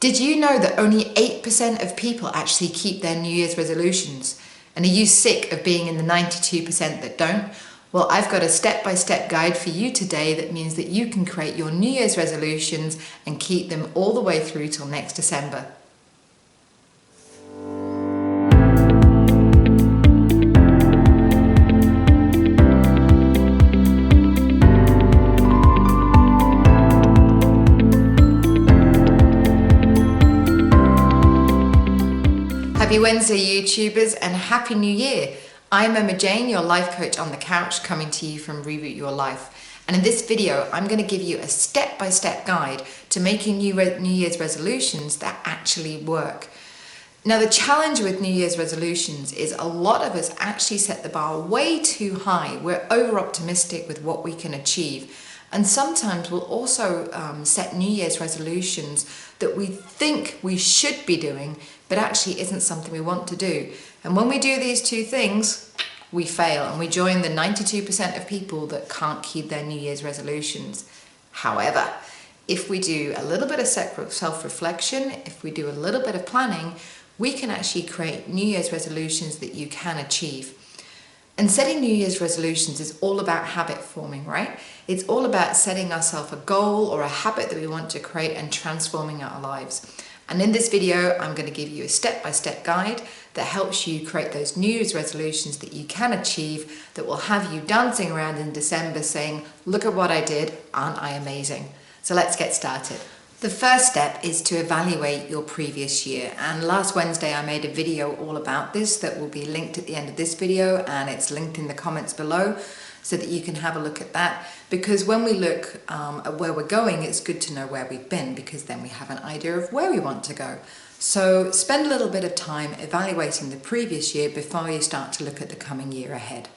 Did you know that only 8% of people actually keep their New Year's resolutions? And are you sick of being in the 92% that don't? Well, I've got a step-by-step guide for you today that means that you can create your New Year's resolutions and keep them all the way through till next December. Happy Wednesday, YouTubers, and Happy New Year! I'm Emma Jane, your life coach on the couch, coming to you from Reboot Your Life. And in this video, I'm going to give you a step-by-step guide to making New Year's resolutions that actually work. Now, the challenge with New Year's resolutions is a lot of us actually set the bar way too high. We're over-optimistic with what we can achieve. And sometimes we'll also set New Year's resolutions that we think we should be doing, but actually isn't something we want to do. And when we do these two things, we fail and we join the 92% of people that can't keep their New Year's resolutions. However, if we do a little bit of self-reflection, if we do a little bit of planning, we can actually create New Year's resolutions that you can achieve. And setting New Year's resolutions is all about habit forming, right? It's all about setting ourselves a goal or a habit that we want to create and transforming our lives. And in this video, I'm going to give you a step-by-step guide that helps you create those New Year's resolutions that you can achieve, that will have you dancing around in December saying, look at what I did, aren't I amazing? So let's get started. The first step is to evaluate your previous year, and last Wednesday I made a video all about this that will be linked at the end of this video, and it's linked in the comments below so that you can have a look at that, because when we look at where we're going, it's good to know where we've been, because then we have an idea of where we want to go. So spend a little bit of time evaluating the previous year before you start to look at the coming year ahead.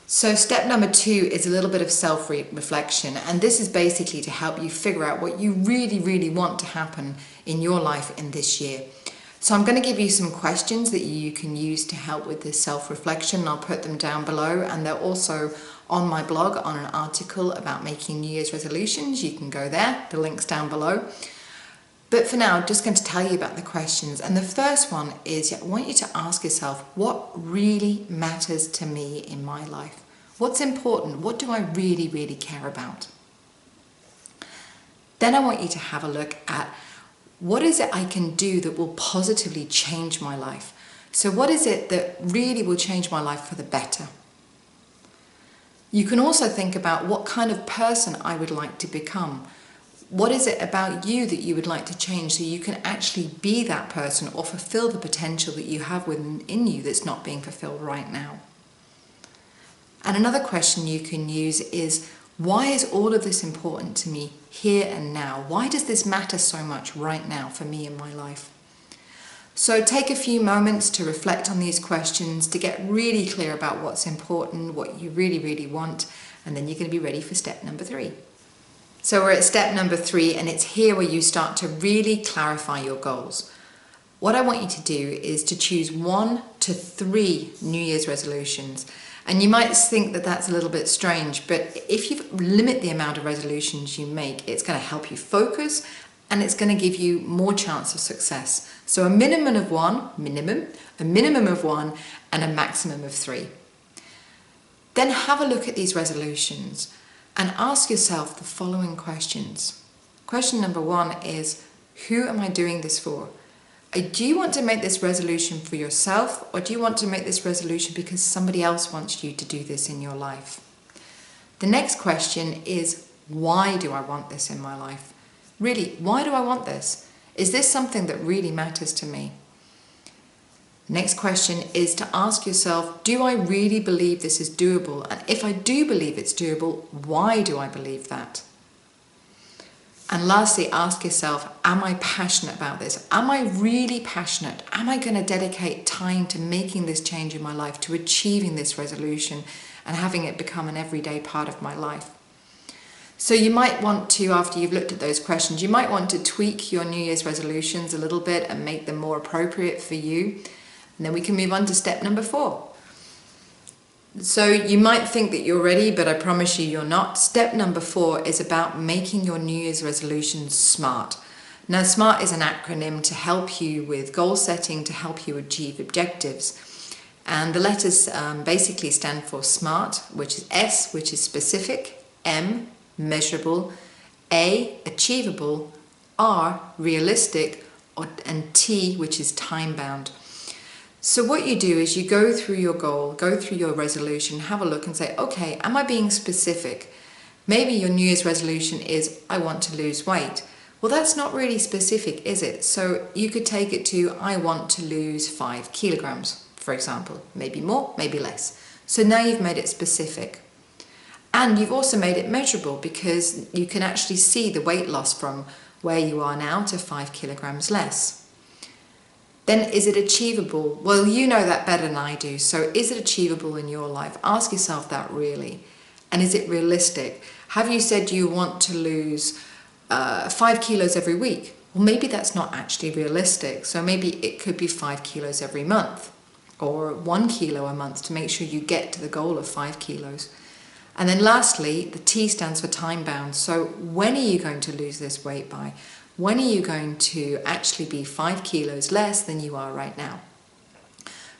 So step number 2 is a little bit of self-reflection, and this is basically to help you figure out what you really want to happen in your life in this year. So I'm going to give you some questions that you can use to help with this self-reflection. I'll put them down below, and they're also on my blog on an article about making New Year's resolutions. You can go there, the link's down below. But for now, I'm just going to tell you about the questions. And the first one is, I want you to ask yourself, what really matters to me in my life? What's important? What do I really care about? Then I want you to have a look at what is it I can do that will positively change my life? So what is it that really will change my life for the better? You can also think about what kind of person I would like to become. What is it about you that you would like to change so you can actually be that person or fulfill the potential that you have within you that's not being fulfilled right now? And another question you can use is, why is all of this important to me here and now? Why does this matter so much right now for me in my life? So take a few moments to reflect on these questions, to get really clear about what's important, what you really want, and then you're going to be ready for step number 3. So we're at step number 3, and it's here where you start to really clarify your goals. What I want you to do is to choose 1 to 3 New Year's resolutions. And you might think that that's a little bit strange, but if you limit the amount of resolutions you make, it's going to help you focus, and it's going to give you more chance of success. So a minimum of 1, a minimum of 1, and a maximum of 3. Then have a look at these resolutions and ask yourself the following questions. Question number 1 is, who am I doing this for? Do you want to make this resolution for yourself, or do you want to make this resolution because somebody else wants you to do this in your life? The next question is, why do I want this in my life? Really, why do I want this? Is this something that really matters to me? Next question is to ask yourself, do I really believe this is doable? And if I do believe it's doable, why do I believe that? And lastly, ask yourself, am I passionate about this? Am I really passionate? Am I going to dedicate time to making this change in my life, to achieving this resolution and having it become an everyday part of my life? So you might want to, after you've looked at those questions, you might want to tweak your New Year's resolutions a little bit and make them more appropriate for you. And then we can move on to step number 4. So you might think that you're ready, but I promise you you're not. Step number 4 is about making your New Year's resolutions smart. Now, SMART is an acronym to help you with goal setting, to help you achieve objectives. And the letters basically stand for SMART, which is S, which is specific, M, measurable, A, achievable, R, realistic, and T, which is time-bound. So what you do is you go through your goal, go through your resolution, have a look and say, okay, am I being specific? Maybe your New Year's resolution is, I want to lose weight. Well, that's not really specific, is it? So you could take it to, I want to lose 5 kilograms, for example. Maybe more, maybe less. So now you've made it specific. And you've also made it measurable, because you can actually see the weight loss from where you are now to 5 kilograms less. Then is it achievable? Well, you know that better than I do. So is it achievable in your life? Ask yourself that really. And is it realistic? Have you said you want to lose 5 kilos every week? Well, maybe that's not actually realistic. So maybe it could be 5 kilos every month, or 1 kilo a month, to make sure you get to the goal of 5 kilos. And then lastly, the T stands for time bound. So when are you going to lose this weight by? When are you going to actually be 5 kilos less than you are right now?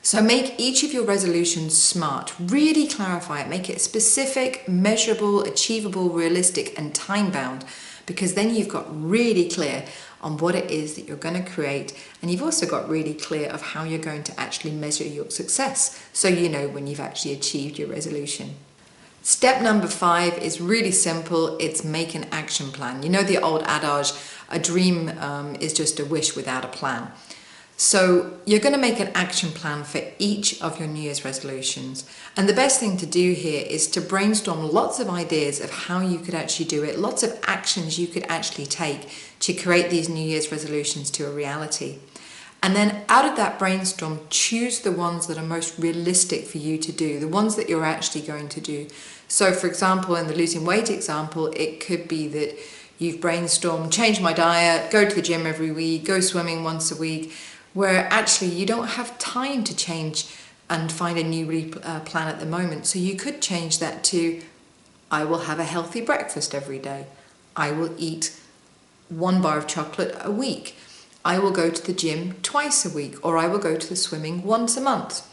So make each of your resolutions SMART. Really clarify it. Make it specific, measurable, achievable, realistic, and time bound, because then you've got really clear on what it is that you're going to create, and you've also got really clear of how you're going to actually measure your success, so you know when you've actually achieved your resolution. Step number 5 is really simple. It's make an action plan. You know the old adage, a dream is just a wish without a plan. So you're going to make an action plan for each of your New Year's resolutions. And the best thing to do here is to brainstorm lots of ideas of how you could actually do it, lots of actions you could actually take to create these New Year's resolutions to a reality. And then out of that brainstorm, choose the ones that are most realistic for you to do, the ones that you're actually going to do. So for example, in the losing weight example, it could be that you've brainstormed, change my diet, go to the gym every week, go swimming once a week, where actually you don't have time to change and find a new plan at the moment. So you could change that to, I will have a healthy breakfast every day. I will eat 1 bar of chocolate a week. I will go to the gym twice a week, or I will go to the swimming once a month.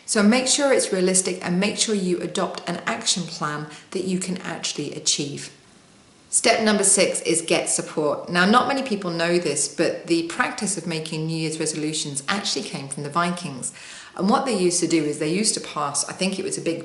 So make sure it's realistic, and make sure you adopt an action plan that you can actually achieve. Step number 6 is get support. Now, not many people know this, but the practice of making New Year's resolutions actually came from the Vikings. And what they used to do is they used to pass, I think it was a big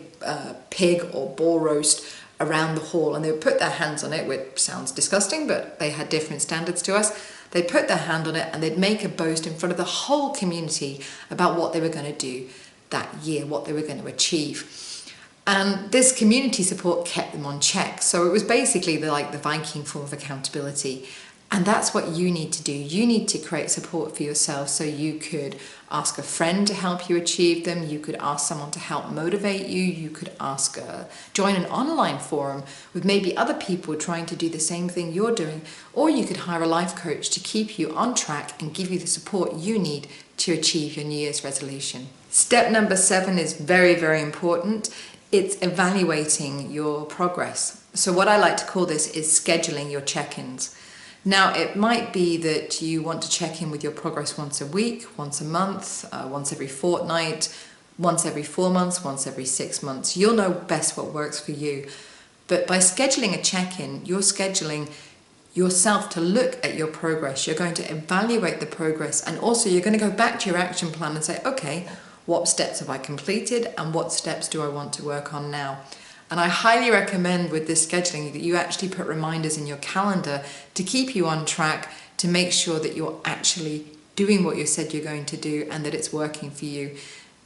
pig or boar roast around the hall, and they would put their hands on it, which sounds disgusting, but they had different standards to us. They'd put their hand on it and they'd make a boast in front of the whole community about what they were going to do that year, what they were going to achieve. And this community support kept them on check. So it was basically like the Viking form of accountability. And that's what you need to do. You need to create support for yourself, so you could ask a friend to help you achieve them. You could ask someone to help motivate you. You could join an online forum with maybe other people trying to do the same thing you're doing. Or you could hire a life coach to keep you on track and give you the support you need to achieve your New Year's resolution. Step number 7 is very, very important. It's evaluating your progress. So what I like to call this is scheduling your check-ins. Now, it might be that you want to check in with your progress once a week, once a month, once every fortnight, once every 4 months, once every 6 months. You'll know best what works for you. But by scheduling a check-in, you're scheduling yourself to look at your progress. You're going to evaluate the progress, and also you're going to go back to your action plan and say, okay, what steps have I completed and what steps do I want to work on now? And I highly recommend with this scheduling that you actually put reminders in your calendar to keep you on track, to make sure that you're actually doing what you said you're going to do and that it's working for you.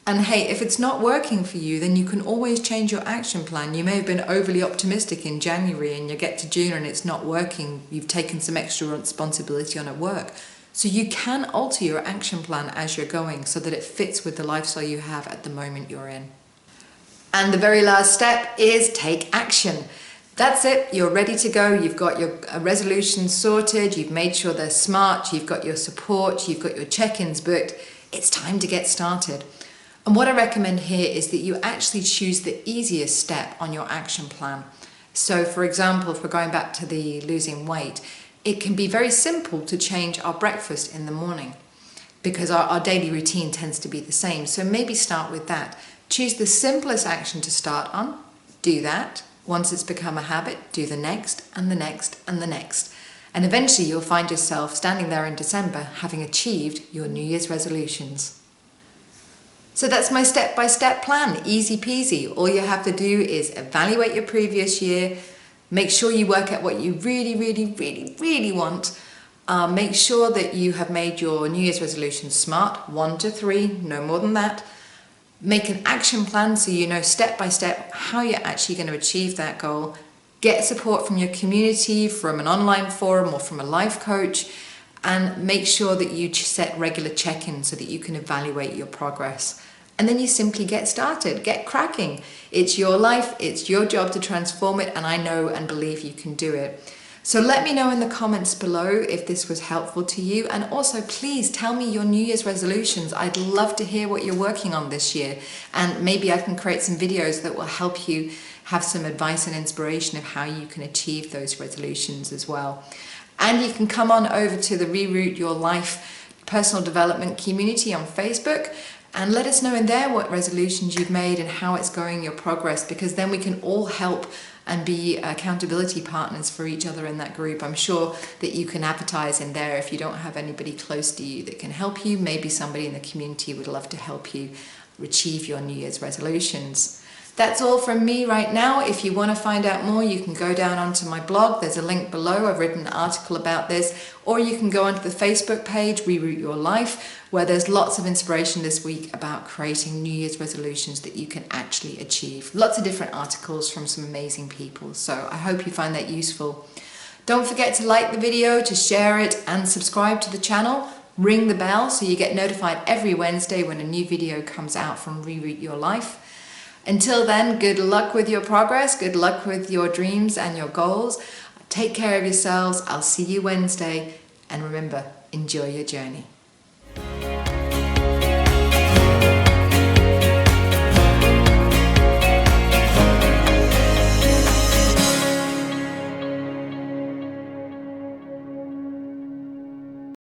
And hey, if it's not working for you, then you can always change your action plan. You may have been overly optimistic in January and you get to June and it's not working. You've taken some extra responsibility on at work. So you can alter your action plan as you're going so that it fits with the lifestyle you have at the moment you're in. And the very last step is take action. That's it, you're ready to go. You've got your resolutions sorted, you've made sure they're smart, you've got your support, you've got your check-ins booked. It's time to get started. And what I recommend here is that you actually choose the easiest step on your action plan. So for example, if we're going back to the losing weight, it can be very simple to change our breakfast in the morning because our daily routine tends to be the same. So maybe start with that. Choose the simplest action to start on, do that. Once it's become a habit, do the next and the next and the next. And eventually you'll find yourself standing there in December having achieved your New Year's resolutions. So that's my step-by-step plan, easy peasy. All you have to do is evaluate your previous year, make sure you work out what you really want. Make sure that you have made your New Year's resolutions smart, 1 to 3, no more than that. Make an action plan so you know step by step how you're actually going to achieve that goal. Get support from your community, from an online forum or from a life coach, and make sure that you set regular check-ins so that you can evaluate your progress. And then you simply get started, get cracking. It's your life, it's your job to transform it, and I know and believe you can do it. So let me know in the comments below if this was helpful to you, and also please tell me your New Year's resolutions. I'd love to hear what you're working on this year, and maybe I can create some videos that will help you have some advice and inspiration of how you can achieve those resolutions as well. And you can come on over to the Reroute Your Life personal development community on Facebook and let us know in there what resolutions you've made and how it's going, your progress, because then we can all help and be accountability partners for each other in that group. I'm sure that you can advertise in there if you don't have anybody close to you that can help you. Maybe somebody in the community would love to help you achieve your New Year's resolutions. That's all from me right now. If you want to find out more, you can go down onto my blog. There's a link below. I've written an article about this. Or you can go onto the Facebook page, Reroute Your Life, where there's lots of inspiration this week about creating New Year's resolutions that you can actually achieve. Lots of different articles from some amazing people. So I hope you find that useful. Don't forget to like the video, to share it, and subscribe to the channel. Ring the bell so you get notified every Wednesday when a new video comes out from Reroute Your Life. Until then, good luck with your progress, good luck with your dreams and your goals. Take care of yourselves. I'll see you Wednesday. And remember, enjoy your journey.